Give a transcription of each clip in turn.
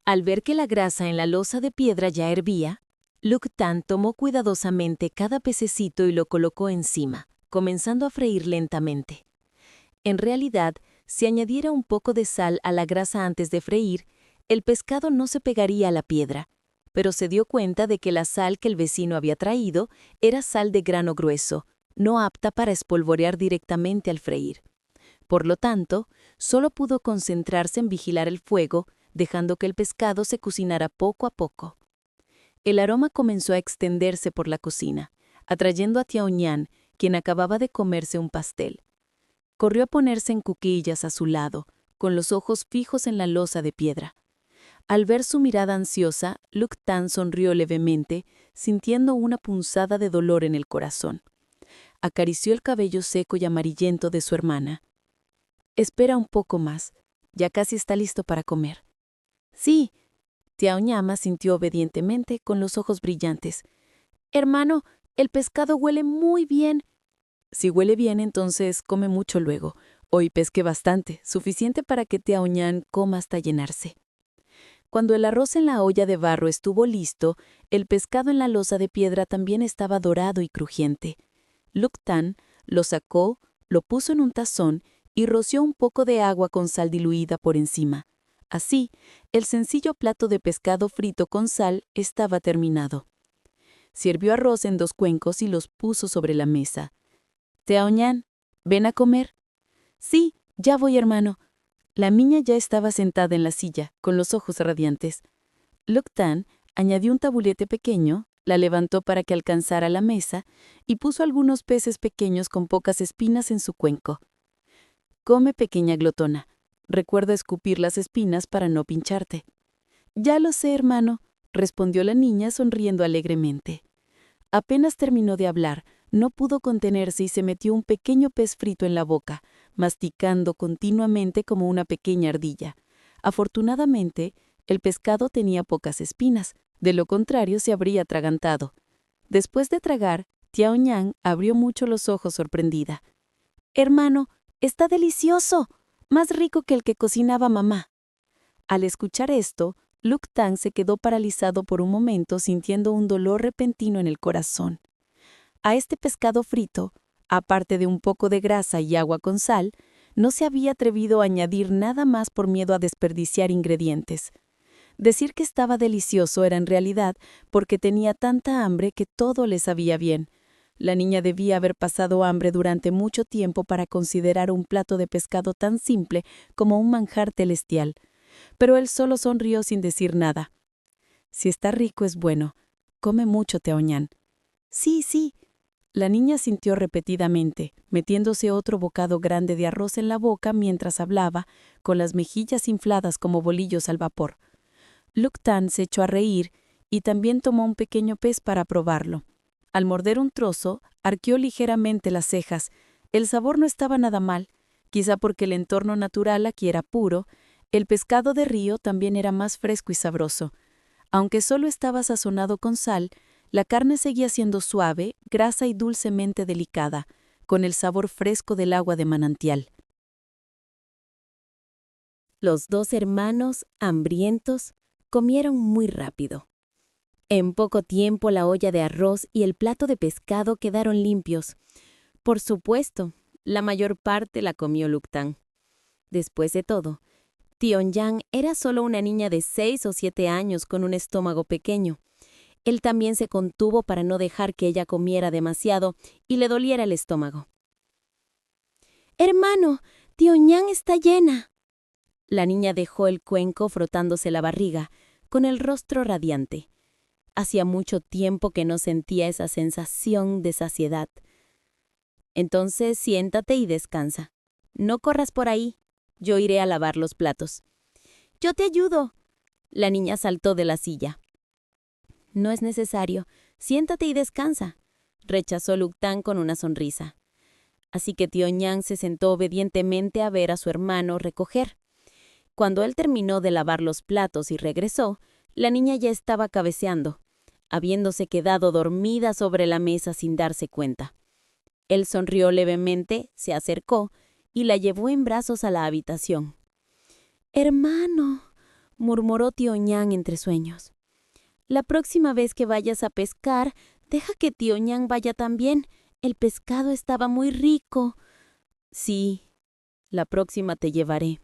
Al ver que la grasa en la loza de piedra ya hervía, Luktan tomó cuidadosamente cada pececito y lo colocó encima, comenzando a freír lentamente. En realidad, si añadiera un poco de sal a la grasa antes de freír, el pescado no se pegaría a la piedra, pero se dio cuenta de que la sal que el vecino había traído era sal de grano grueso, no apta para espolvorear directamente al freír. Por lo tanto, solo pudo concentrarse en vigilar el fuego, dejando que el pescado se cocinara poco a poco. El aroma comenzó a extenderse por la cocina, atrayendo a Tiaoñán, quien acababa de comerse un pastel. Corrió a ponerse en cuclillas a su lado, con los ojos fijos en la loza de piedra. Al ver su mirada ansiosa, Luktan sonrió levemente, sintiendo una punzada de dolor en el corazón. Acarició el cabello seco y amarillento de su hermana. «Espera un poco más, ya casi está listo para comer». «Sí». Tiaoñama sintió obedientemente, con los ojos brillantes. «Hermano, el pescado huele muy bien». «Si huele bien, entonces come mucho luego. Hoy pesqué bastante, suficiente para que Tiaoñán coma hasta llenarse». Cuando el arroz en la olla de barro estuvo listo, el pescado en la loza de piedra también estaba dorado y crujiente. Luktan lo sacó, lo puso en un tazón y roció un poco de agua con sal diluida por encima. Así, el sencillo plato de pescado frito con sal estaba terminado. Sirvió arroz en 2 cuencos y los puso sobre la mesa. «Tiaoñán, ¿ven a comer?» «Sí, ya voy, hermano». La niña ya estaba sentada en la silla, con los ojos radiantes. Luktan añadió un tabulete pequeño, la levantó para que alcanzara la mesa y puso algunos peces pequeños con pocas espinas en su cuenco. «Come, pequeña glotona. Recuerda escupir las espinas para no pincharte». «Ya lo sé, hermano», respondió la niña sonriendo alegremente. Apenas terminó de hablar, no pudo contenerse y se metió un pequeño pez frito en la boca, masticando continuamente como una pequeña ardilla. Afortunadamente, el pescado tenía pocas espinas, de lo contrario se habría atragantado. Después de tragar, Tiaoñán abrió mucho los ojos sorprendida. «Hermano, está delicioso, más rico que el que cocinaba mamá». Al escuchar esto, Luktan se quedó paralizado por un momento, sintiendo un dolor repentino en el corazón. A este pescado frito, aparte de un poco de grasa y agua con sal, no se había atrevido a añadir nada más por miedo a desperdiciar ingredientes. Decir que estaba delicioso era en realidad porque tenía tanta hambre que todo le sabía bien. La niña debía haber pasado hambre durante mucho tiempo para considerar un plato de pescado tan simple como un manjar celestial. Pero él solo sonrió sin decir nada. «Si está rico es bueno. Come mucho, Tiaoñán». «Sí, sí». La niña sintió repetidamente, metiéndose otro bocado grande de arroz en la boca mientras hablaba, con las mejillas infladas como bolillos al vapor. Luktan se echó a reír y también tomó un pequeño pez para probarlo. Al morder un trozo, arqueó ligeramente las cejas. El sabor no estaba nada mal, quizá porque el entorno natural aquí era puro. El pescado de río también era más fresco y sabroso. Aunque solo estaba sazonado con sal, la carne seguía siendo suave, grasa y dulcemente delicada, con el sabor fresco del agua de manantial. Los 2 hermanos, hambrientos, comieron muy rápido. En poco tiempo la olla de arroz y el plato de pescado quedaron limpios. Por supuesto, la mayor parte la comió Luktan. Después de todo, Tiaoñán era solo una niña de 6 o 7 años con un estómago pequeño. Él también se contuvo para no dejar que ella comiera demasiado y le doliera el estómago. «Hermano, Tiaoñán está llena». La niña dejó el cuenco frotándose la barriga, con el rostro radiante. Hacía mucho tiempo que no sentía esa sensación de saciedad. «Entonces siéntate y descansa. No corras por ahí. Yo iré a lavar los platos». «Yo te ayudo». La niña saltó de la silla. «No es necesario. Siéntate y descansa», rechazó Luktan con una sonrisa. Así que Tiaoñán se sentó obedientemente a ver a su hermano recoger. Cuando él terminó de lavar los platos y regresó, la niña ya estaba cabeceando, habiéndose quedado dormida sobre la mesa sin darse cuenta. Él sonrió levemente, se acercó y la llevó en brazos a la habitación. «Hermano, murmuró tío Ñan entre sueños. La próxima vez que vayas a pescar, deja que tío Ñan vaya también. El pescado estaba muy rico. Sí, la próxima te llevaré,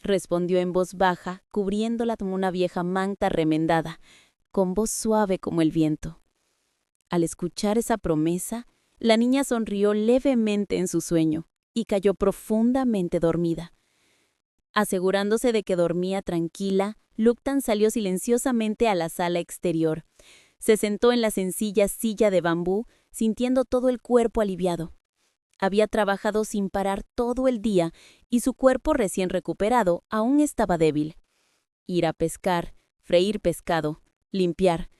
respondió en voz baja, cubriéndola como una vieja manta remendada, con voz suave como el viento. Al escuchar esa promesa, la niña sonrió levemente en su sueño y cayó profundamente dormida. Asegurándose de que dormía tranquila, Luktan salió silenciosamente a la sala exterior. Se sentó en la sencilla silla de bambú, sintiendo todo el cuerpo aliviado. Había trabajado sin parar todo el día y su cuerpo recién recuperado aún estaba débil. Ir a pescar, freír pescado, limpiar.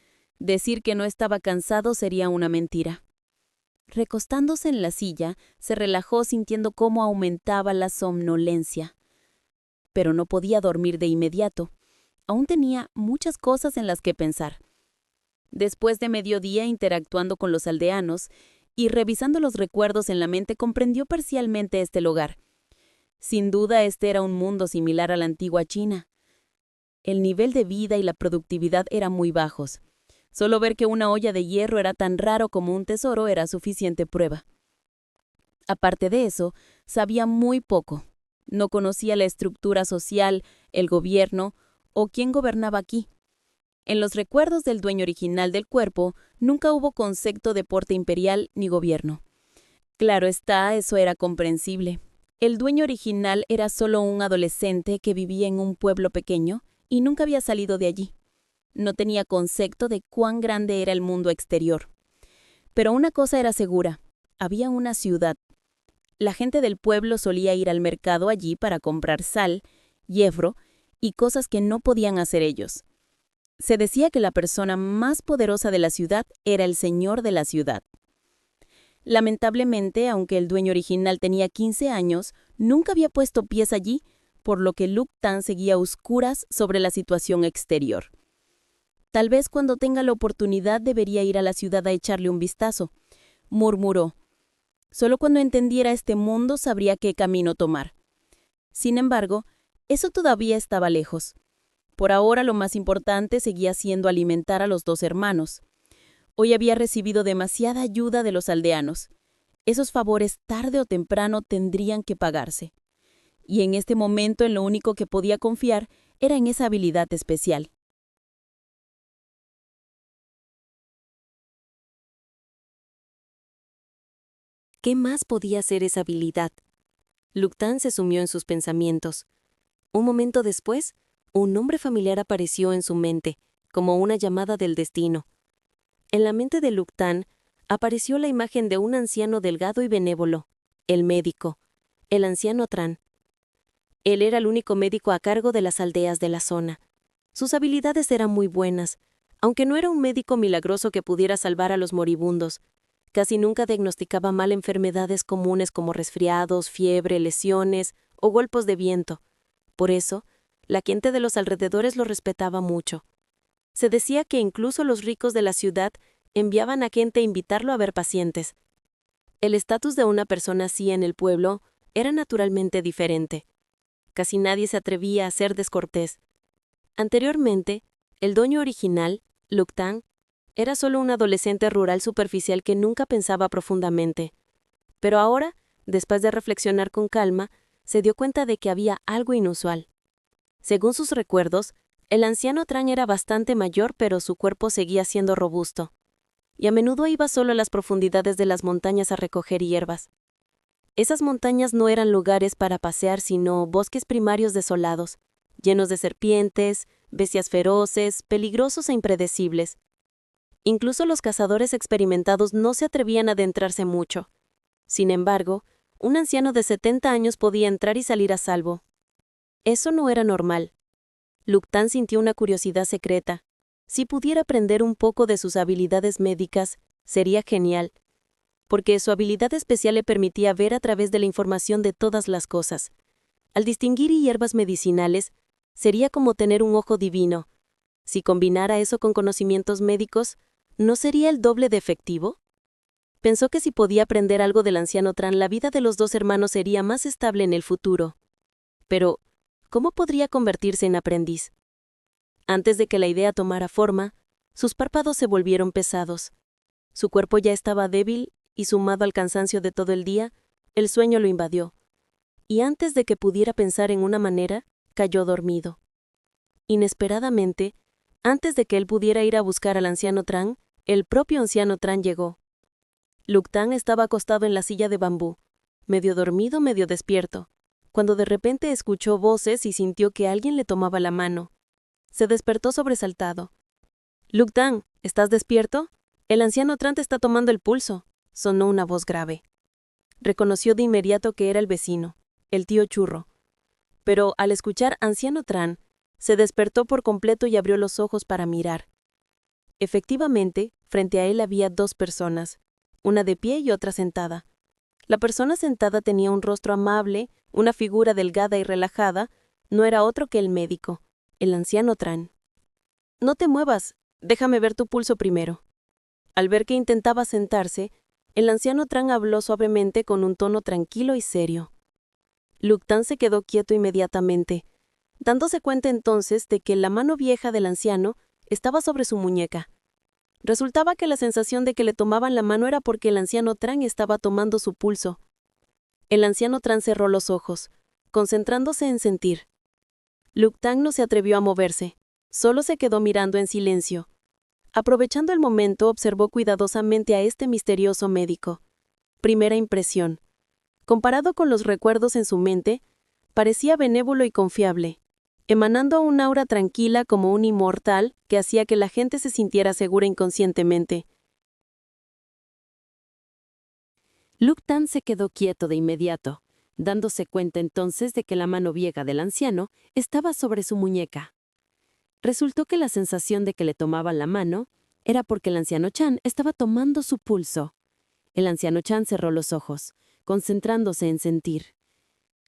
Decir que no estaba cansado sería una mentira. Recostándose en la silla, se relajó sintiendo cómo aumentaba la somnolencia. Pero no podía dormir de inmediato. Aún tenía muchas cosas en las que pensar. Después de mediodía interactuando con los aldeanos y revisando los recuerdos en la mente, comprendió parcialmente este lugar. Sin duda, este era un mundo similar a la antigua China. El nivel de vida y la productividad eran muy bajos. Solo ver que una olla de hierro era tan raro como un tesoro era suficiente prueba. Aparte de eso, sabía muy poco. No conocía la estructura social, el gobierno o quién gobernaba aquí. En los recuerdos del dueño original del cuerpo, nunca hubo concepto de porte imperial ni gobierno. Claro está, eso era comprensible. El dueño original era solo un adolescente que vivía en un pueblo pequeño y nunca había salido de allí. No tenía concepto de cuán grande era el mundo exterior. Pero una cosa era segura, había una ciudad. La gente del pueblo solía ir al mercado allí para comprar sal, hierro y cosas que no podían hacer ellos. Se decía que la persona más poderosa de la ciudad era el señor de la ciudad. Lamentablemente, aunque el dueño original tenía 15 años, nunca había puesto pies allí, por lo que Luktan seguía a oscuras sobre la situación exterior. Tal vez cuando tenga la oportunidad debería ir a la ciudad a echarle un vistazo, murmuró. Solo cuando entendiera este mundo sabría qué camino tomar. Sin embargo, eso todavía estaba lejos. Por ahora lo más importante seguía siendo alimentar a los dos hermanos. Hoy había recibido demasiada ayuda de los aldeanos. Esos favores tarde o temprano tendrían que pagarse. Y en este momento en lo único que podía confiar era en esa habilidad especial. ¿Qué más podía ser esa habilidad? Luktan se sumió en sus pensamientos. Un momento después, un nombre familiar apareció en su mente, como una llamada del destino. En la mente de Luktan apareció la imagen de un anciano delgado y benévolo, el médico, el anciano Tran. Él era el único médico a cargo de las aldeas de la zona. Sus habilidades eran muy buenas, aunque no era un médico milagroso que pudiera salvar a los moribundos. Casi nunca diagnosticaba mal enfermedades comunes como resfriados, fiebre, lesiones o golpes de viento. Por eso, la gente de los alrededores lo respetaba mucho. Se decía que incluso los ricos de la ciudad enviaban a gente a invitarlo a ver pacientes. El estatus de una persona así en el pueblo era naturalmente diferente. Casi nadie se atrevía a ser descortés. Anteriormente, el dueño original, Luktan, era solo un adolescente rural superficial que nunca pensaba profundamente. Pero ahora, después de reflexionar con calma, se dio cuenta de que había algo inusual. Según sus recuerdos, el anciano Tran era bastante mayor, pero su cuerpo seguía siendo robusto. Y a menudo iba solo a las profundidades de las montañas a recoger hierbas. Esas montañas no eran lugares para pasear, sino bosques primarios desolados, llenos de serpientes, bestias feroces, peligrosos e impredecibles. Incluso los cazadores experimentados no se atrevían a adentrarse mucho. Sin embargo, un anciano de 70 años podía entrar y salir a salvo. Eso no era normal. Luktan sintió una curiosidad secreta. Si pudiera aprender un poco de sus habilidades médicas, sería genial, porque su habilidad especial le permitía ver a través de la información de todas las cosas. Al distinguir hierbas medicinales, sería como tener un ojo divino. Si combinara eso con conocimientos médicos, ¿no sería el doble de efectivo? Pensó que si podía aprender algo del anciano Tran, la vida de los dos hermanos sería más estable en el futuro. Pero, ¿cómo podría convertirse en aprendiz? Antes de que la idea tomara forma, sus párpados se volvieron pesados. Su cuerpo ya estaba débil y, sumado al cansancio de todo el día, el sueño lo invadió. Y antes de que pudiera pensar en una manera, cayó dormido. Inesperadamente, antes de que él pudiera ir a buscar al anciano Tran, el propio anciano Tran llegó. Luktan estaba acostado en la silla de bambú, medio dormido, medio despierto, cuando de repente escuchó voces y sintió que alguien le tomaba la mano. Se despertó sobresaltado. «Luktan, ¿estás despierto? El anciano Tran te está tomando el pulso», sonó una voz grave. Reconoció de inmediato que era el vecino, el tío Churro. Pero al escuchar anciano Tran, se despertó por completo y abrió los ojos para mirar. Efectivamente, frente a él había dos personas, una de pie y otra sentada. La persona sentada tenía un rostro amable, una figura delgada y relajada, no era otro que el médico, el anciano Tran. «No te muevas, déjame ver tu pulso primero». Al ver que intentaba sentarse, el anciano Tran habló suavemente con un tono tranquilo y serio. Luktan se quedó quieto inmediatamente, dándose cuenta entonces de que la mano vieja del anciano estaba sobre su muñeca. Resultaba que la sensación de que le tomaban la mano era porque el anciano Tran estaba tomando su pulso. El anciano Tran cerró los ojos, concentrándose en sentir. Luktan no se atrevió a moverse, solo se quedó mirando en silencio. Aprovechando el momento, observó cuidadosamente a este misterioso médico. Primera impresión. Comparado con los recuerdos en su mente, parecía benévolo y confiable, emanando un aura tranquila como un inmortal que hacía que la gente se sintiera segura inconscientemente. Luktan se quedó quieto de inmediato, dándose cuenta entonces de que la mano vieja del anciano estaba sobre su muñeca. Resultó que la sensación de que le tomaban la mano era porque el anciano Chan estaba tomando su pulso. El anciano Chan cerró los ojos, concentrándose en sentir.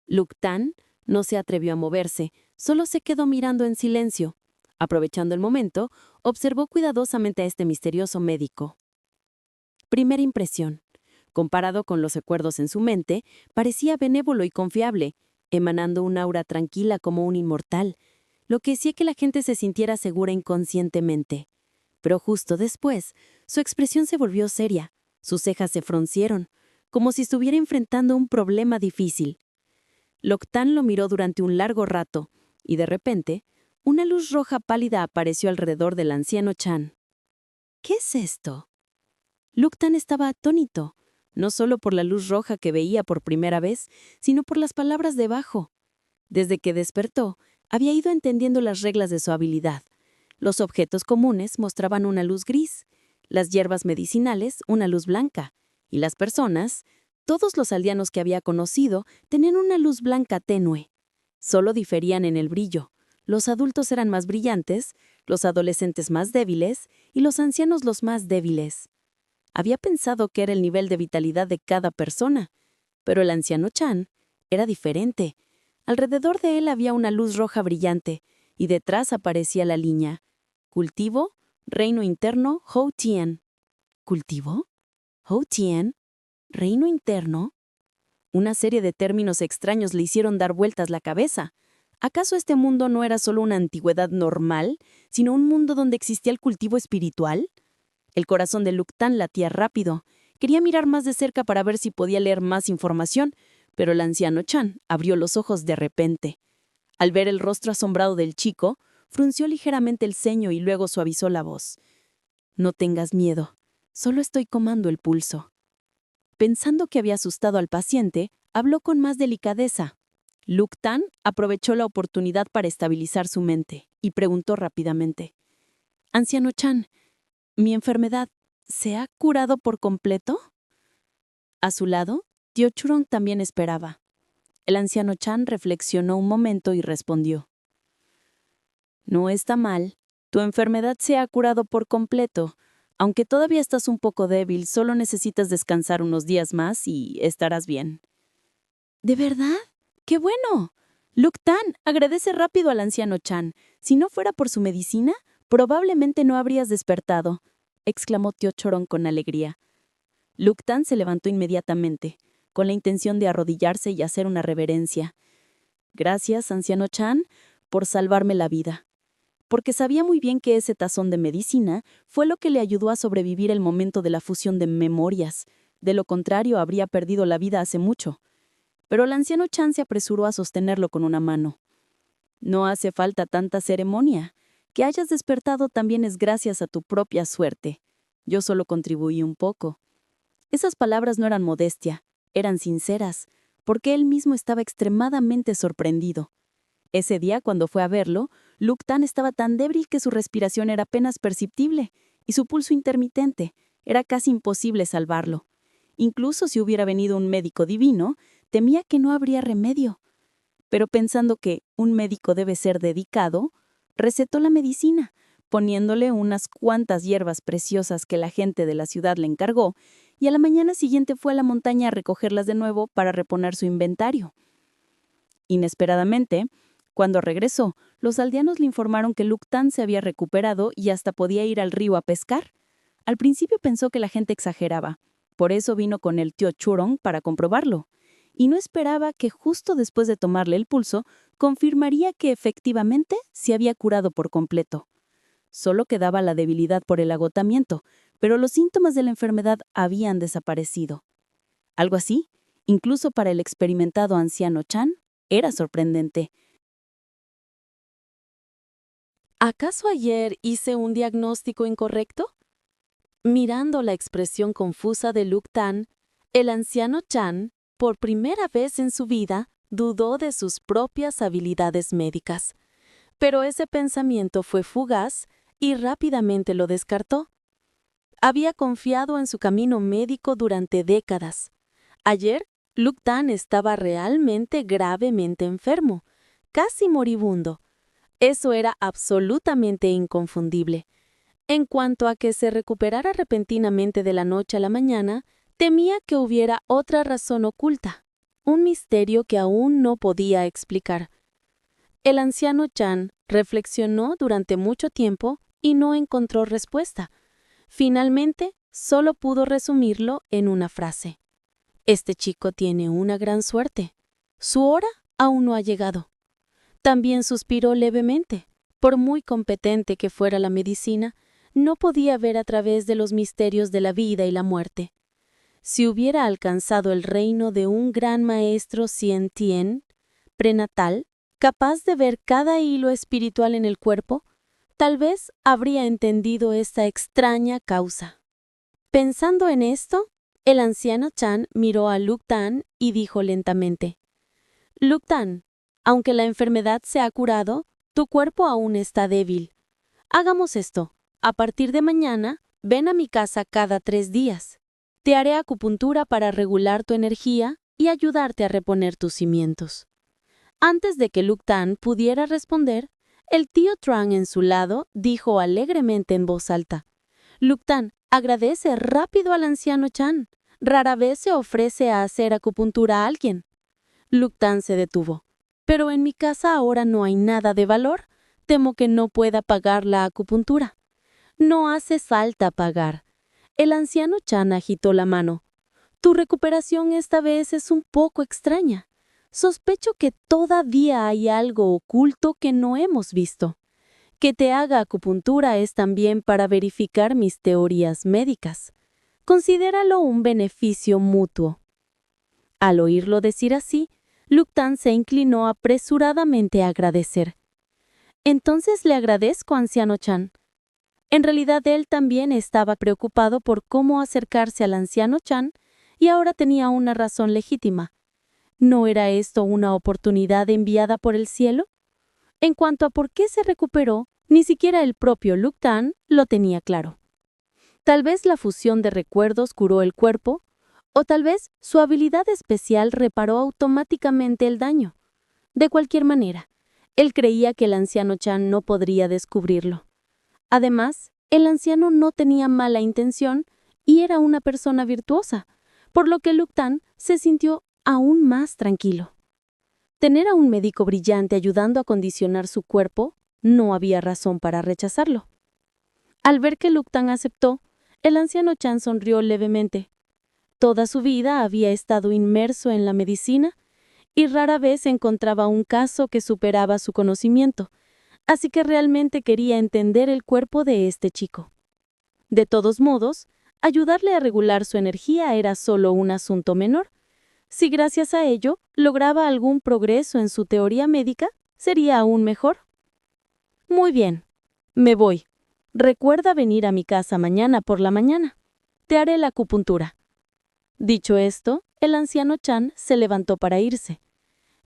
Luktan no se atrevió a moverse, solo se quedó mirando en silencio. Aprovechando el momento, observó cuidadosamente a este misterioso médico. Primera impresión. Comparado con los recuerdos en su mente, parecía benévolo y confiable, emanando un aura tranquila como un inmortal, lo que hacía que la gente se sintiera segura inconscientemente. Pero justo después, su expresión se volvió seria, sus cejas se fruncieron, como si estuviera enfrentando un problema difícil. Luktan lo miró durante un largo rato, y de repente, una luz roja pálida apareció alrededor del anciano Chan. ¿Qué es esto? Luktan estaba atónito, no solo por la luz roja que veía por primera vez, sino por las palabras debajo. Desde que despertó, había ido entendiendo las reglas de su habilidad. Los objetos comunes mostraban una luz gris, las hierbas medicinales una luz blanca, y las personas, todos los aldeanos que había conocido, tenían una luz blanca tenue. Solo diferían en el brillo. Los adultos eran más brillantes, los adolescentes más débiles y los ancianos los más débiles. Había pensado que era el nivel de vitalidad de cada persona, pero el anciano Chan era diferente. Alrededor de él había una luz roja brillante, y detrás aparecía la línea. Cultivo, reino interno, Hou Tian. ¿Cultivo? ¿Hou Tian? ¿Reino interno? Una serie de términos extraños le hicieron dar vueltas la cabeza. ¿Acaso este mundo no era solo una antigüedad normal, sino un mundo donde existía el cultivo espiritual? El corazón de Luktan latía rápido. Quería mirar más de cerca para ver si podía leer más información, pero el anciano Chan abrió los ojos de repente. Al ver el rostro asombrado del chico, frunció ligeramente el ceño y luego suavizó la voz. «No tengas miedo, solo estoy tomando el pulso». Pensando que había asustado al paciente, habló con más delicadeza. Luktan aprovechó la oportunidad para estabilizar su mente y preguntó rápidamente. «Anciano Chan, ¿mi enfermedad se ha curado por completo?» A su lado, Tío Churong también esperaba. El anciano Chan reflexionó un momento y respondió. «No está mal. Tu enfermedad se ha curado por completo. Aunque todavía estás un poco débil, solo necesitas descansar unos días más y estarás bien». ¿De verdad? ¡Qué bueno! Luktan agradece rápido al anciano Chan. Si no fuera por su medicina, probablemente no habrías despertado, exclamó Tío Chorón con alegría. Luktan se levantó inmediatamente, con la intención de arrodillarse y hacer una reverencia. «Gracias, anciano Chan, por salvarme la vida. porque sabía muy bien que ese tazón de medicina fue lo que le ayudó a sobrevivir el momento de la fusión de memorias. De lo contrario, habría perdido la vida hace mucho. Pero el anciano Chan se apresuró a sostenerlo con una mano. No hace falta tanta ceremonia. Que hayas despertado también es gracias a tu propia suerte. Yo solo contribuí un poco. Esas palabras no eran modestia, eran sinceras, porque él mismo estaba extremadamente sorprendido. Ese día, cuando fue a verlo, Luk-Tan estaba tan débil que su respiración era apenas perceptible y su pulso intermitente. Era casi imposible salvarlo. Incluso si hubiera venido un médico divino, temía que no habría remedio. Pero pensando que un médico debe ser dedicado, recetó la medicina, poniéndole unas cuantas hierbas preciosas que la gente de la ciudad le encargó, y a la mañana siguiente fue a la montaña a recogerlas de nuevo para reponer su inventario. Inesperadamente, cuando regresó, los aldeanos le informaron que Luk-Tan se había recuperado y hasta podía ir al río a pescar. Al principio pensó que la gente exageraba, por eso vino con el tío Churong para comprobarlo, y no esperaba que justo después de tomarle el pulso, confirmaría que efectivamente se había curado por completo. Solo quedaba la debilidad por el agotamiento, pero los síntomas de la enfermedad habían desaparecido. Algo así, incluso para el experimentado anciano Chan, era sorprendente. ¿Acaso ayer hice un diagnóstico incorrecto? Mirando la expresión confusa de Luk-Tan, el anciano Chan, por primera vez en su vida, dudó de sus propias habilidades médicas. Pero ese pensamiento fue fugaz y rápidamente lo descartó. Había confiado en su camino médico durante décadas. Ayer, Luk-Tan estaba realmente gravemente enfermo, casi moribundo. Eso era absolutamente inconfundible. En cuanto a que se recuperara repentinamente de la noche a la mañana, temía que hubiera otra razón oculta, un misterio que aún no podía explicar. El anciano Chan reflexionó durante mucho tiempo y no encontró respuesta. Finalmente, solo pudo resumirlo en una frase. Este chico tiene una gran suerte. Su hora aún no ha llegado. También suspiró levemente. Por muy competente que fuera la medicina, no podía ver a través de los misterios de la vida y la muerte. Si hubiera alcanzado el reino de un gran maestro Sien Tien, prenatal, capaz de ver cada hilo espiritual en el cuerpo, tal vez habría entendido esta extraña causa. Pensando en esto, el anciano Chan miró a Luk-Tan y dijo lentamente: Luk-Tan, aunque la enfermedad se ha curado, tu cuerpo aún está débil. Hagamos esto. A partir de mañana, ven a mi casa cada 3 días. Te haré acupuntura para regular tu energía y ayudarte a reponer tus cimientos. Antes de que Luk-Tan pudiera responder, el tío Trang en su lado dijo alegremente en voz alta: Luk-Tan, agradece rápido al anciano Chan. Rara vez se ofrece a hacer acupuntura a alguien. Luk-Tan se detuvo. Pero en mi casa ahora no hay nada de valor. Temo que no pueda pagar la acupuntura. No hace falta pagar. El anciano Chan agitó la mano. Tu recuperación esta vez es un poco extraña. Sospecho que todavía hay algo oculto que no hemos visto. Que te haga acupuntura es también para verificar mis teorías médicas. Considéralo un beneficio mutuo. Al oírlo decir así, Luk-Tan se inclinó apresuradamente a agradecer. Entonces le agradezco, anciano Chan. En realidad él también estaba preocupado por cómo acercarse al anciano Chan y ahora tenía una razón legítima. ¿No era esto una oportunidad enviada por el cielo? En cuanto a por qué se recuperó, ni siquiera el propio Luk-Tan lo tenía claro. Tal vez la fusión de recuerdos curó el cuerpo, o tal vez su habilidad especial reparó automáticamente el daño. De cualquier manera, él creía que el anciano Chan no podría descubrirlo. Además, el anciano no tenía mala intención y era una persona virtuosa, por lo que Luk-Tan se sintió aún más tranquilo. Tener a un médico brillante ayudando a condicionar su cuerpo, no había razón para rechazarlo. Al ver que Luk-Tan aceptó, el anciano Chan sonrió levemente. Toda su vida había estado inmerso en la medicina y rara vez encontraba un caso que superaba su conocimiento, así que realmente quería entender el cuerpo de este chico. De todos modos, ayudarle a regular su energía era solo un asunto menor. Si gracias a ello lograba algún progreso en su teoría médica, sería aún mejor. Muy bien, me voy. Recuerda venir a mi casa mañana por la mañana. Te haré la acupuntura. Dicho esto, el anciano Chan se levantó para irse.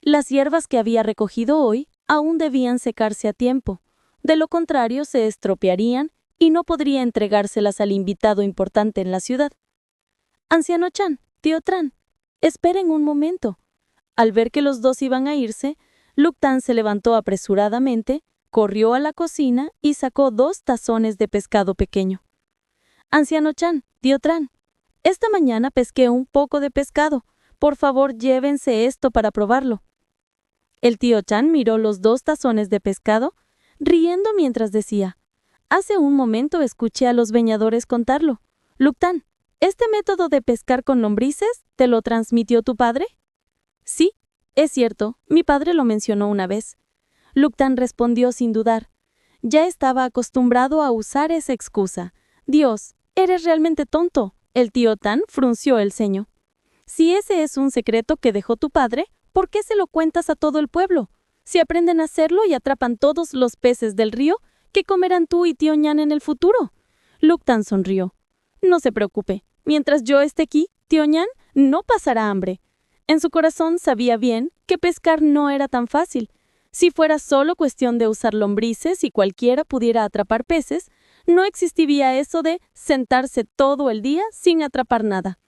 Las hierbas que había recogido hoy aún debían secarse a tiempo. De lo contrario, se estropearían y no podría entregárselas al invitado importante en la ciudad. Anciano Chan, tío Tran, esperen un momento. Al ver que los dos iban a irse, Luktan se levantó apresuradamente, corrió a la cocina y sacó 2 tazones de pescado pequeño. Anciano Chan, tío Tran, esta mañana pesqué un poco de pescado. Por favor, llévense esto para probarlo. El tío Chan miró los 2 tazones de pescado, riendo mientras decía: hace un momento escuché a los veñadores contarlo. Luktan, ¿este método de pescar con lombrices te lo transmitió tu padre? Sí, es cierto, mi padre lo mencionó una vez. Luktan respondió sin dudar. Ya estaba acostumbrado a usar esa excusa. Dios, eres realmente tonto. El tío Tan frunció el ceño. Si ese es un secreto que dejó tu padre, ¿por qué se lo cuentas a todo el pueblo? Si aprenden a hacerlo y atrapan todos los peces del río, ¿qué comerán tú y tío Ñan en el futuro? Luktan sonrió. No se preocupe. Mientras yo esté aquí, tío Ñan no pasará hambre. En su corazón sabía bien que pescar no era tan fácil. Si fuera solo cuestión de usar lombrices y cualquiera pudiera atrapar peces, no existiría eso de sentarse todo el día sin atrapar nada.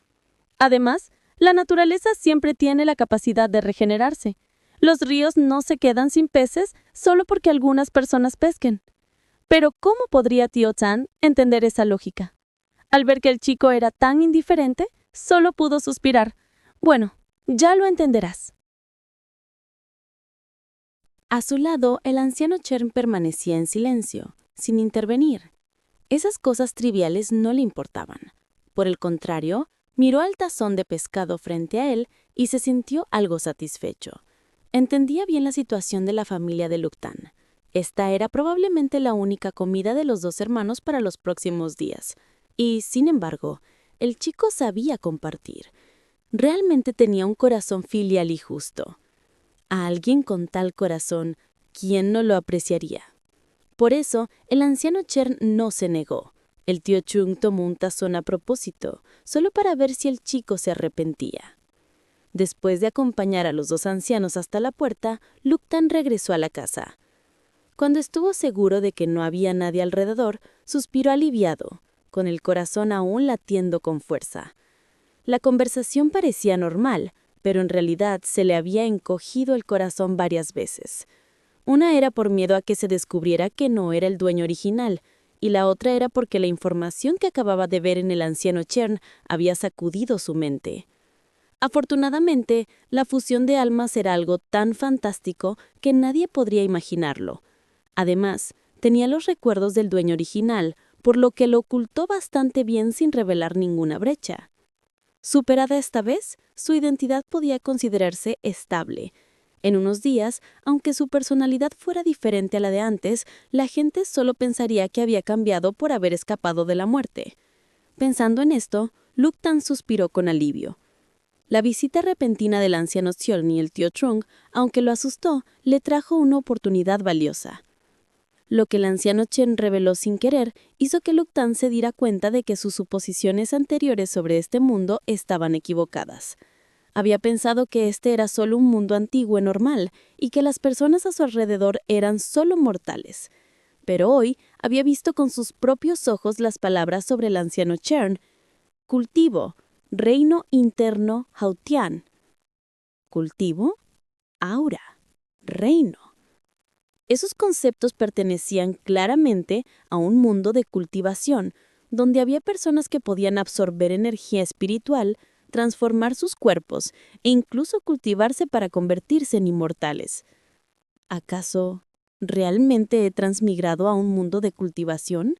Además, la naturaleza siempre tiene la capacidad de regenerarse. Los ríos no se quedan sin peces solo porque algunas personas pesquen. Pero ¿cómo podría tío Tan entender esa lógica? Al ver que el chico era tan indiferente, solo pudo suspirar. Bueno, ya lo entenderás. A su lado, el anciano Chern permanecía en silencio, sin intervenir. Esas cosas triviales no le importaban. Por el contrario, miró al tazón de pescado frente a él y se sintió algo satisfecho. Entendía bien la situación de la familia de Luktan. Esta era probablemente la única comida de los 2 hermanos para los próximos días. Y, sin embargo, el chico sabía compartir. Realmente tenía un corazón filial y justo. A alguien con tal corazón, ¿quién no lo apreciaría? Por eso, el anciano Chern no se negó. El tío Chung tomó un tazón a propósito, solo para ver si el chico se arrepentía. Después de acompañar a los 2 ancianos hasta la puerta, Luktan regresó a la casa. Cuando estuvo seguro de que no había nadie alrededor, suspiró aliviado, con el corazón aún latiendo con fuerza. La conversación parecía normal, pero en realidad se le había encogido el corazón varias veces. Una era por miedo a que se descubriera que no era el dueño original, y la otra era porque la información que acababa de ver en el anciano Chern había sacudido su mente. Afortunadamente, la fusión de almas era algo tan fantástico que nadie podría imaginarlo. Además, tenía los recuerdos del dueño original, por lo que lo ocultó bastante bien sin revelar ninguna brecha. Superada esta vez, su identidad podía considerarse estable. En unos días, aunque su personalidad fuera diferente a la de antes, la gente solo pensaría que había cambiado por haber escapado de la muerte. Pensando en esto, Luktan suspiró con alivio. La visita repentina del anciano Xioln y el tío Trung, aunque lo asustó, le trajo una oportunidad valiosa. Lo que el anciano Chen reveló sin querer hizo que Luktan se diera cuenta de que sus suposiciones anteriores sobre este mundo estaban equivocadas. Había pensado que este era solo un mundo antiguo y normal, y que las personas a su alrededor eran solo mortales. Pero hoy había visto con sus propios ojos las palabras sobre el anciano Chern. Cultivo, reino interno Hautian. Cultivo, aura, reino. Esos conceptos pertenecían claramente a un mundo de cultivación, donde había personas que podían absorber energía espiritual, transformar sus cuerpos e incluso cultivarse para convertirse en inmortales. ¿Acaso realmente he transmigrado a un mundo de cultivación?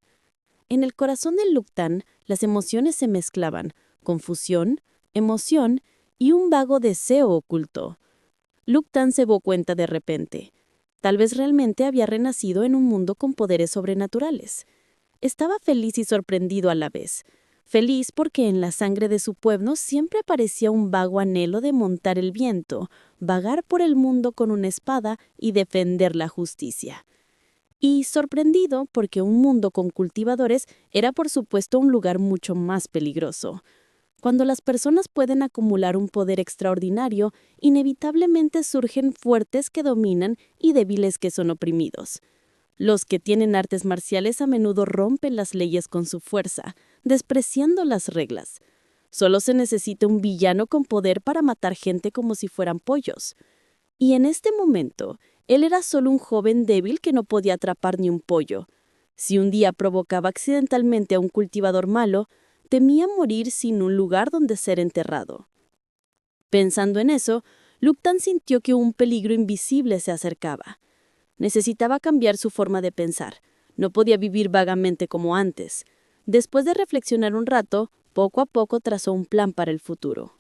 En el corazón de Luktan, las emociones se mezclaban, confusión, emoción y un vago deseo oculto. Luktan se dio cuenta de repente. Tal vez realmente había renacido en un mundo con poderes sobrenaturales. Estaba feliz y sorprendido a la vez. Feliz porque en la sangre de su pueblo siempre aparecía un vago anhelo de montar el viento, vagar por el mundo con una espada y defender la justicia. Y sorprendido porque un mundo con cultivadores era por supuesto un lugar mucho más peligroso. Cuando las personas pueden acumular un poder extraordinario, inevitablemente surgen fuertes que dominan y débiles que son oprimidos. Los que tienen artes marciales a menudo rompen las leyes con su fuerza, despreciando las reglas. Solo se necesita un villano con poder para matar gente como si fueran pollos. Y en este momento, él era solo un joven débil que no podía atrapar ni un pollo. Si un día provocaba accidentalmente a un cultivador malo, temía morir sin un lugar donde ser enterrado. Pensando en eso, Luptan sintió que un peligro invisible se acercaba. Necesitaba cambiar su forma de pensar. No podía vivir vagamente como antes. Después de reflexionar un rato, poco a poco trazó un plan para el futuro.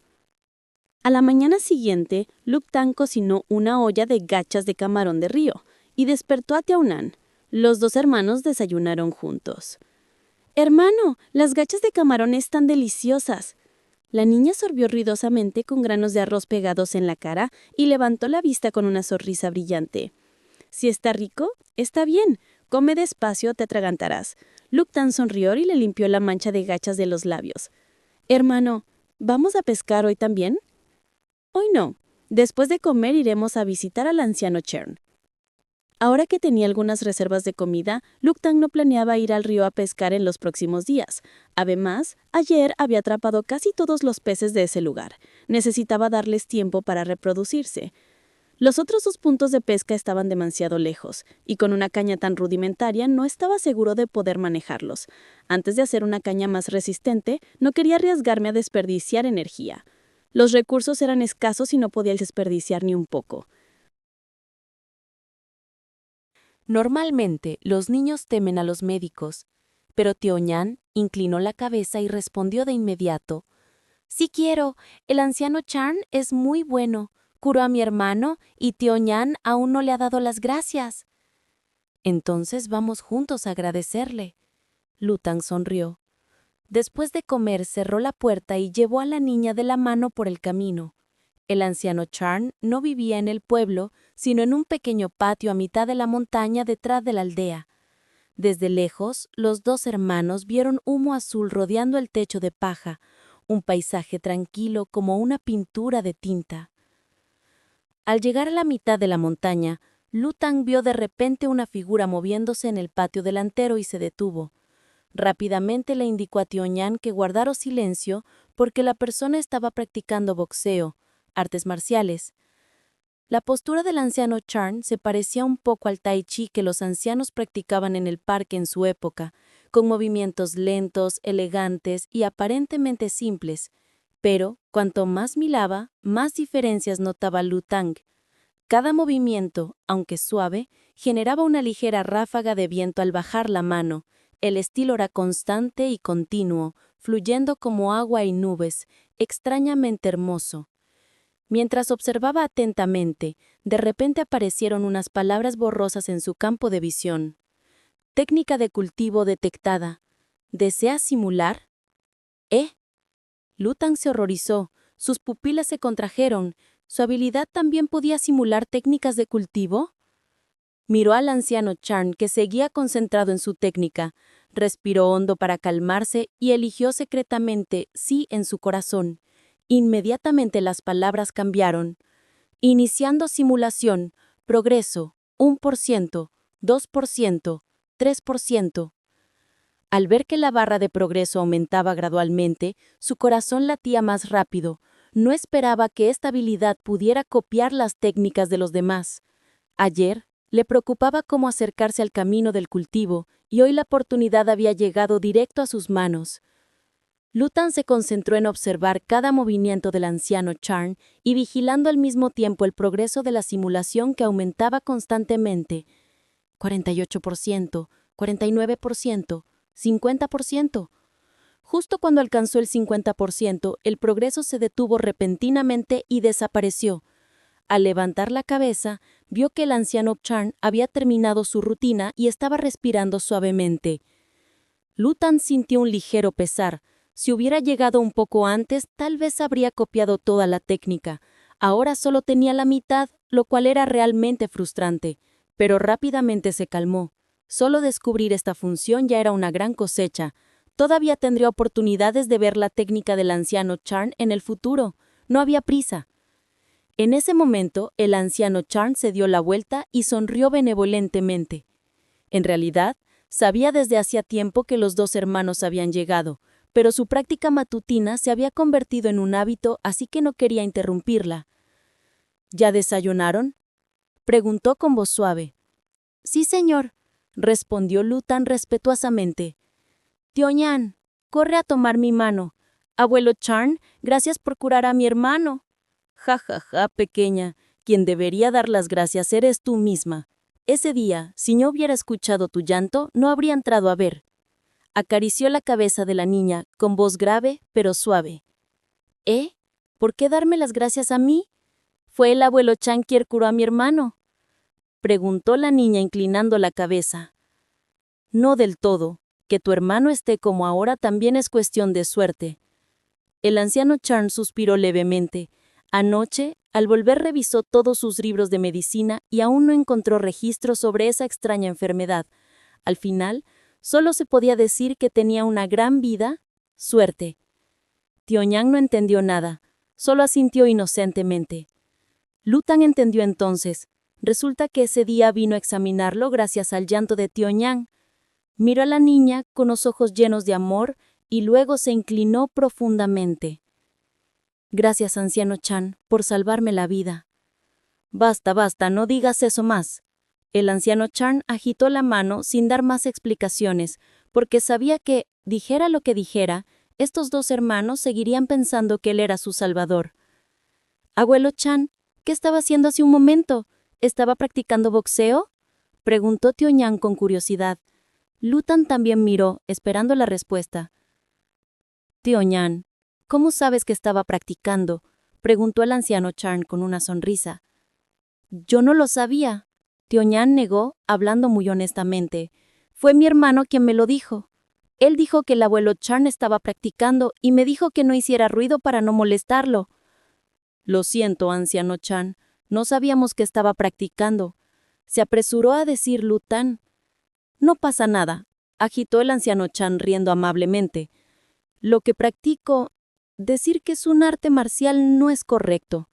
A la mañana siguiente, Luptan cocinó una olla de gachas de camarón de río y despertó a Tiaunan. Los dos hermanos desayunaron juntos. «Hermano, las gachas de camarón están deliciosas». La niña sorbió ruidosamente con granos de arroz pegados en la cara y levantó la vista con una sonrisa brillante. «Si está rico, está bien. Come despacio o te atragantarás». Luptan sonrió y le limpió la mancha de gachas de los labios. «Hermano, ¿vamos a pescar hoy también?» «Hoy no. Después de comer iremos a visitar al anciano Chern». Ahora que tenía algunas reservas de comida, Luptan no planeaba ir al río a pescar en los próximos días. Además, ayer había atrapado casi todos los peces de ese lugar. Necesitaba darles tiempo para reproducirse. Los otros dos puntos de pesca estaban demasiado lejos, y con una caña tan rudimentaria no estaba seguro de poder manejarlos. Antes de hacer una caña más resistente, no quería arriesgarme a desperdiciar energía. Los recursos eran escasos y no podía desperdiciar ni un poco. Normalmente, los niños temen a los médicos, pero Tiaoyan inclinó la cabeza y respondió de inmediato: «Sí quiero, el anciano Charn es muy bueno, curó a mi hermano y Tiaoyan aún no le ha dado las gracias». «Entonces vamos juntos a agradecerle». Luptan sonrió. Después de comer, cerró la puerta y llevó a la niña de la mano por el camino. El anciano Charn no vivía en el pueblo, sino en un pequeño patio a mitad de la montaña detrás de la aldea. Desde lejos, los dos hermanos vieron humo azul rodeando el techo de paja, un paisaje tranquilo como una pintura de tinta. Al llegar a la mitad de la montaña, Luptan vio de repente una figura moviéndose en el patio delantero y se detuvo. Rápidamente le indicó a Tiaoyan que guardara silencio porque la persona estaba practicando boxeo, artes marciales. La postura del anciano Charn se parecía un poco al tai chi que los ancianos practicaban en el parque en su época, con movimientos lentos, elegantes y aparentemente simples. Pero, cuanto más miraba, más diferencias notaba Luptan. Cada movimiento, aunque suave, generaba una ligera ráfaga de viento al bajar la mano. El estilo era constante y continuo, fluyendo como agua y nubes, extrañamente hermoso. Mientras observaba atentamente, de repente aparecieron unas palabras borrosas en su campo de visión. «Técnica de cultivo detectada. ¿Desea simular?» Luptan se horrorizó, sus pupilas se contrajeron. ¿Su habilidad también podía simular técnicas de cultivo? Miró al anciano Charn, que seguía concentrado en su técnica. Respiró hondo para calmarse y eligió secretamente sí en su corazón. Inmediatamente las palabras cambiaron. Iniciando simulación, progreso, 1%, 2%, 3%. Al ver que la barra de progreso aumentaba gradualmente, su corazón latía más rápido. No esperaba que esta habilidad pudiera copiar las técnicas de los demás. Ayer, le preocupaba cómo acercarse al camino del cultivo, y hoy la oportunidad había llegado directo a sus manos. Luptan se concentró en observar cada movimiento del anciano Charn y vigilando al mismo tiempo el progreso de la simulación que aumentaba constantemente. 48%, 49%, 50%. Justo cuando alcanzó el 50%, el progreso se detuvo repentinamente y desapareció. Al levantar la cabeza, vio que el anciano Chan había terminado su rutina y estaba respirando suavemente. Lutan sintió un ligero pesar. Si hubiera llegado un poco antes, tal vez habría copiado toda la técnica. Ahora solo tenía la mitad, lo cual era realmente frustrante. Pero rápidamente se calmó. Solo descubrir esta función ya era una gran cosecha. Todavía tendría oportunidades de ver la técnica del anciano Chan en el futuro. No había prisa. En ese momento, el anciano Chan se dio la vuelta y sonrió benevolentemente. En realidad, sabía desde hacía tiempo que los dos hermanos habían llegado, pero su práctica matutina se había convertido en un hábito, así que no quería interrumpirla. ¿Ya desayunaron?, preguntó con voz suave. Sí, señor, respondió Lutan respetuosamente. Tío Ñan, corre a tomar mi mano. Abuelo Chan, gracias por curar a mi hermano. Ja, ja, ja, pequeña, quien debería dar las gracias eres tú misma. Ese día, si no hubiera escuchado tu llanto, no habría entrado a ver. Acarició la cabeza de la niña, con voz grave, pero suave. ¿Por qué darme las gracias a mí? Fue el abuelo Chan quien curó a mi hermano, preguntó la niña inclinando la cabeza. No del todo. Que tu hermano esté como ahora también es cuestión de suerte. El anciano Chan suspiró levemente. Anoche, al volver revisó todos sus libros de medicina y aún no encontró registros sobre esa extraña enfermedad. Al final, solo se podía decir que tenía una gran vida, suerte. Tío Ñan no entendió nada, solo asintió inocentemente. Lutan entendió entonces. Resulta que ese día vino a examinarlo gracias al llanto de Tío Ñan. Miró a la niña con los ojos llenos de amor y luego se inclinó profundamente. Gracias, anciano Chan, por salvarme la vida. Basta, basta, no digas eso más. El anciano Chan agitó la mano sin dar más explicaciones, porque sabía que, dijera lo que dijera, estos dos hermanos seguirían pensando que él era su salvador. Abuelo Chan, ¿qué estaba haciendo hace un momento? ¿Estaba practicando boxeo?, preguntó Tío Ñan con curiosidad. Lutan también miró, esperando la respuesta. Tío Ñan, ¿cómo sabes que estaba practicando?, preguntó el anciano Chan con una sonrisa. Yo no lo sabía. Tío Ñan negó, hablando muy honestamente. Fue mi hermano quien me lo dijo. Él dijo que el abuelo Chan estaba practicando y me dijo que no hiciera ruido para no molestarlo. Lo siento, anciano Chan, no sabíamos que estaba practicando. Se apresuró a decir Lutan. No pasa nada, agitó el anciano Chan riendo amablemente. Lo que practico, decir que es un arte marcial no es correcto.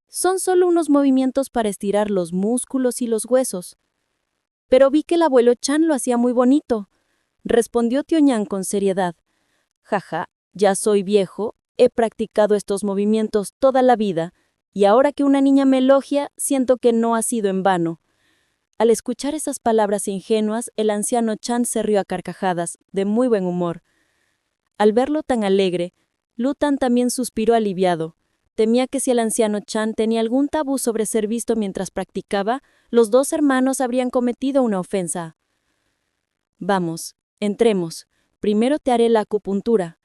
Son solo unos movimientos para estirar los músculos y los huesos. Pero vi que el abuelo Chan lo hacía muy bonito, respondió Tío Ñan con seriedad. Jaja, ya soy viejo, he practicado estos movimientos toda la vida, y ahora que una niña me elogia, siento que no ha sido en vano. Al escuchar esas palabras ingenuas, el anciano Chan se rió a carcajadas, de muy buen humor. Al verlo tan alegre, Lutan también suspiró aliviado. Temía que si el anciano Chan tenía algún tabú sobre ser visto mientras practicaba, los dos hermanos habrían cometido una ofensa. Vamos, entremos. Primero te haré la acupuntura,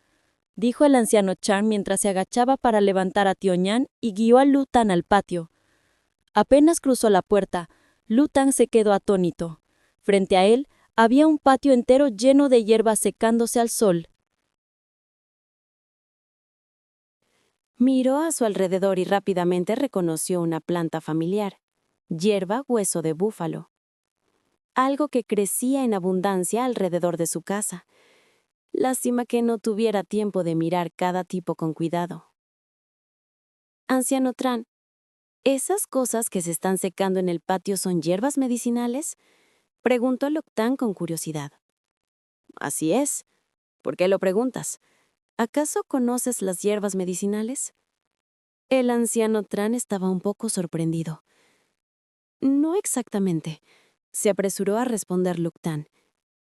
dijo el anciano Chan mientras se agachaba para levantar a Tío Ñan y guió a Lutan al patio. Apenas cruzó la puerta, Lutan se quedó atónito. Frente a él había un patio entero lleno de hierba secándose al sol. Miró a su alrededor y rápidamente reconoció una planta familiar, hierba hueso de búfalo. Algo que crecía en abundancia alrededor de su casa. Lástima que no tuviera tiempo de mirar cada tipo con cuidado. Anciano Tran, ¿esas cosas que se están secando en el patio son hierbas medicinales?, preguntó Loctán con curiosidad. Así es. ¿Por qué lo preguntas? ¿Acaso conoces las hierbas medicinales? El anciano Tran estaba un poco sorprendido. No exactamente, se apresuró a responder Loctán.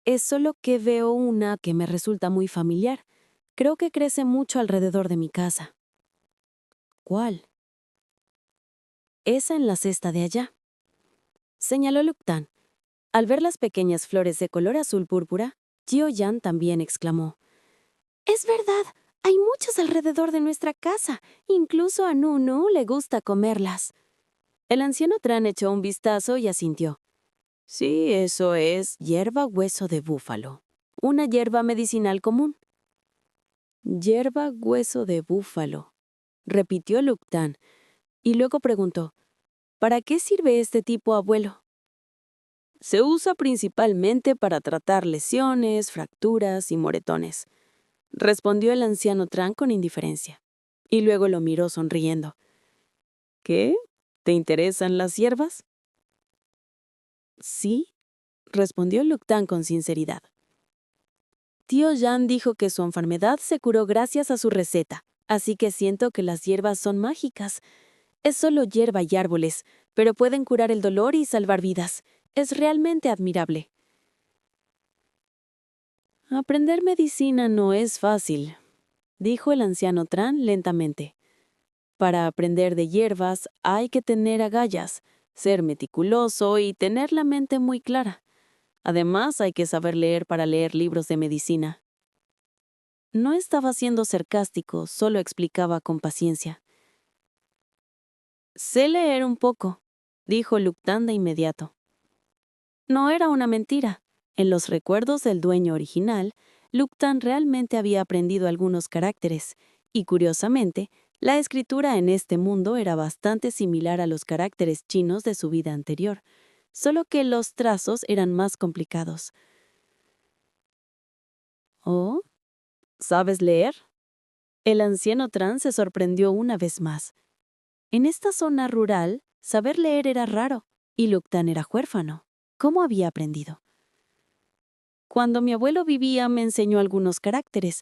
Es solo que veo una que me resulta muy familiar. Creo que crece mucho alrededor de mi casa. ¿Cuál? Esa en la cesta de allá, señaló Loctán. Al ver las pequeñas flores de color azul púrpura, Tío Yan también exclamó. Es verdad, hay muchas alrededor de nuestra casa. Incluso a Nunu le gusta comerlas. El anciano Tran echó un vistazo y asintió. Sí, eso es hierba hueso de búfalo, una hierba medicinal común. Hierba hueso de búfalo, repitió Luktan, y luego preguntó, ¿para qué sirve este tipo, abuelo? Se usa principalmente para tratar lesiones, fracturas y moretones, respondió el anciano Tran con indiferencia, y luego lo miró sonriendo. ¿Qué? ¿Te interesan las hierbas? Sí, respondió Luktan con sinceridad. Tío Jan dijo que su enfermedad se curó gracias a su receta, así que siento que las hierbas son mágicas. Es solo hierba y árboles, pero pueden curar el dolor y salvar vidas. Es realmente admirable. Aprender medicina no es fácil, dijo el anciano Tran lentamente. Para aprender de hierbas hay que tener agallas, ser meticuloso y tener la mente muy clara. Además, hay que saber leer para leer libros de medicina. No estaba siendo sarcástico, solo explicaba con paciencia. Sé leer un poco, dijo Luktan de inmediato. No era una mentira. En los recuerdos del dueño original, Luktan realmente había aprendido algunos caracteres, y curiosamente, la escritura en este mundo era bastante similar a los caracteres chinos de su vida anterior, solo que los trazos eran más complicados. ¿Oh? ¿Sabes leer? El anciano Tran se sorprendió una vez más. En esta zona rural, saber leer era raro, y Luktan era huérfano. ¿Cómo había aprendido? Cuando mi abuelo vivía me enseñó algunos caracteres,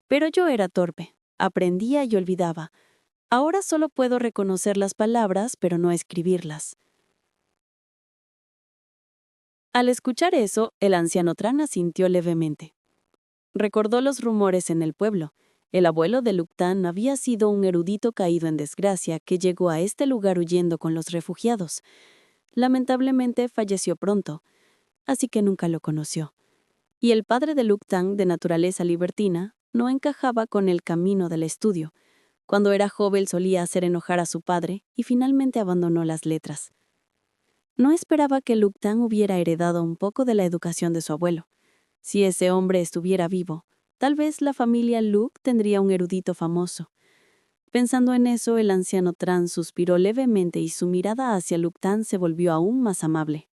pero yo era torpe, aprendía y olvidaba. Ahora solo puedo reconocer las palabras, pero no escribirlas. Al escuchar eso, el anciano Tran asintió levemente. Recordó los rumores en el pueblo. El abuelo de Luktan había sido un erudito caído en desgracia que llegó a este lugar huyendo con los refugiados. Lamentablemente falleció pronto, así que nunca lo conoció. Y el padre de Luktan, de naturaleza libertina, no encajaba con el camino del estudio. Cuando era joven solía hacer enojar a su padre y finalmente abandonó las letras. No esperaba que Luktan hubiera heredado un poco de la educación de su abuelo. Si ese hombre estuviera vivo, tal vez la familia Luke tendría un erudito famoso. Pensando en eso, el anciano Tran suspiró levemente y su mirada hacia Luktan se volvió aún más amable.